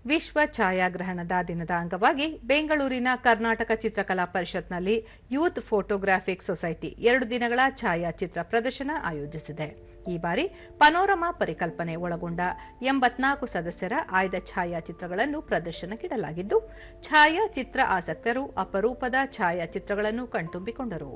ವಿಶ್ವ ಛಾಯಾಗ್ರಹಣದ ದಿನದ ಅಂಗವಾಗಿ ಬೆಂಗಳೂರಿನ ಕರ್ನಾಟಕ ಚಿತ್ರಕಲಾ ಪರಿಷತ್ನಲ್ಲಿ ಯೂತ್ ಫೋಟೋಗ್ರಾಫಿಕ್ ಸೊಸೈಟಿ 2 ದಿನಗಳ ಛಾಯಾಚಿತ್ರ ಪ್ರದರ್ಶನ ಆಯೋಜಿಸಿದೆ. ಈ ಬಾರಿ ಪನೋರಮಾ ಪರಿಕಲ್ಪನೆ ಒಳಗೊಂಡ 84 ಸದಸ್ಯರ ಆಯ್ದ ಛಾಯಾಚಿತ್ರಗಳನ್ನು ಪ್ರದರ್ಶನಕ್ಕಿಡಲಾಗಿದ್ದು, ಛಾಯಾಚಿತ್ರ ಆಸಕ್ತರು ಅಪರೂಪದ ಛಾಯಾಚಿತ್ರಗಳನ್ನು ಕಣ್ತುಂಬಿಕೊಂಡರು.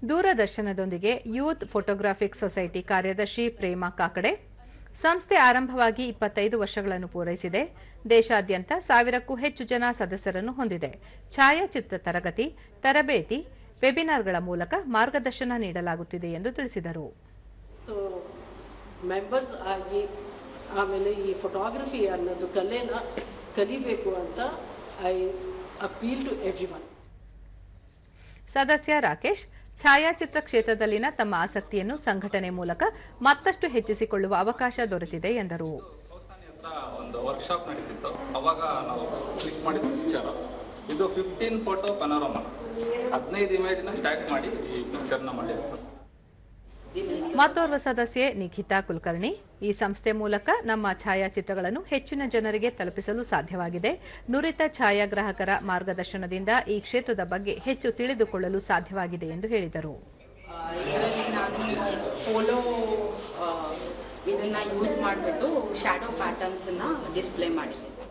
ದೂರದರ್ಶನದೊಂದಿಗೆ ಯೂತ್ ಫೋಟೋಗ್ರಾಫಿಕ್ ಸೊಸೈಟಿ ಕಾರ್ಯದರ್ಶಿ ಪ್ರೇಮಾ ಕಾಕಡೆ, ಸಂಸ್ಥೆ ಆರಂಭವಾಗಿ 25 ವರ್ಷಗಳನ್ನು ಪೂರೈಸಿದೆ. ದೇಶಾದ್ಯಂತ 1000ಕ್ಕೂ ಹೆಚ್ಚು ಜನ ಸದಸ್ಯರನ್ನು ಹೊಂದಿದೆ. ಛಾಯಾಚಿತ್ರ ತರಗತಿ, ತರಬೇತಿ, ವೆಬಿನಾರ್ಗಳ ಮೂಲಕ ಮಾರ್ಗದರ್ಶನ ನೀಡಲಾಗುತ್ತಿದೆ ಎಂದು ತಿಳಿಸಿದರು. ಮೆಂಬರ್ಸ್ ಆಗಿ ಆಮೇಲೆ ಈ ಫೋಟೋಗ್ರಫಿ ಅನ್ನೋದು ಕಲೆನ ಕಲಿಬೇಕು ಅಂತ ಐ ಅಪೀಲ್ ಟು ಎವ್ರಿವನ್. ಸದಸ್ಯ ರಾಕೇಶ್ ಛಾಯಾಚಿತ್ರ ಕ್ಷೇತ್ರದಲ್ಲಿನ ತಮ್ಮ ಆಸಕ್ತಿಯನ್ನು ಸಂಘಟನೆ ಮೂಲಕ ಮತ್ತಷ್ಟು ಹೆಚ್ಚಿಸಿಕೊಳ್ಳುವ ಅವಕಾಶ ದೊರೆತಿದೆ ಎಂದರು. ಒಂದು ವರ್ಕ್ಶಾಪ್ ನಡೀತಿತ್ತು, ಅವಾಗ ನಾವು ಕ್ಲಿಕ್ ಮಾಡಿದ ಪಿಕ್ಚರ್ ಇದು 15 ಫೋಟೋ ಪನೋರಮಾ 15 ಇಮೇಜ್ನ ಸ್ಟ್ಯಾಕ್ ಮಾಡಿ ಈ ಪಿಕ್ಚರ್ನ ಮಾಡಿದ್ರು. ಮತ್ತೋರ್ವ ಸದಸ್ಯೆ ನಿಖಿತಾ ಕುಲಕರ್ಣಿ, ಈ ಸಂಸ್ಥೆ ಮೂಲಕ ನಮ್ಮ ಛಾಯಾಚಿತ್ರಗಳನ್ನು ಹೆಚ್ಚಿನ ಜನರಿಗೆ ತಲುಪಿಸಲು ಸಾಧ್ಯವಾಗಿದೆ. ನುರಿತ ಛಾಯಾಗ್ರಾಹಕರ ಮಾರ್ಗದರ್ಶನದಿಂದ ಈ ಕ್ಷೇತ್ರದ ಬಗ್ಗೆ ಹೆಚ್ಚು ತಿಳಿದುಕೊಳ್ಳಲು ಸಾಧ್ಯವಾಗಿದೆ ಎಂದು ಹೇಳಿದರು. ಇದರಲ್ಲಿ ನಾನು ಪೋಲೋ ಇದನ್ನ ಯೂಸ್ ಮಾಡಿಬಿಟ್ಟು ಶ್ಯಾಡೋ ಪ್ಯಾಟರ್ನ್ಸ್ ಡಿಸ್ಪ್ಲೇ ಮಾಡಿದ್ದೆ.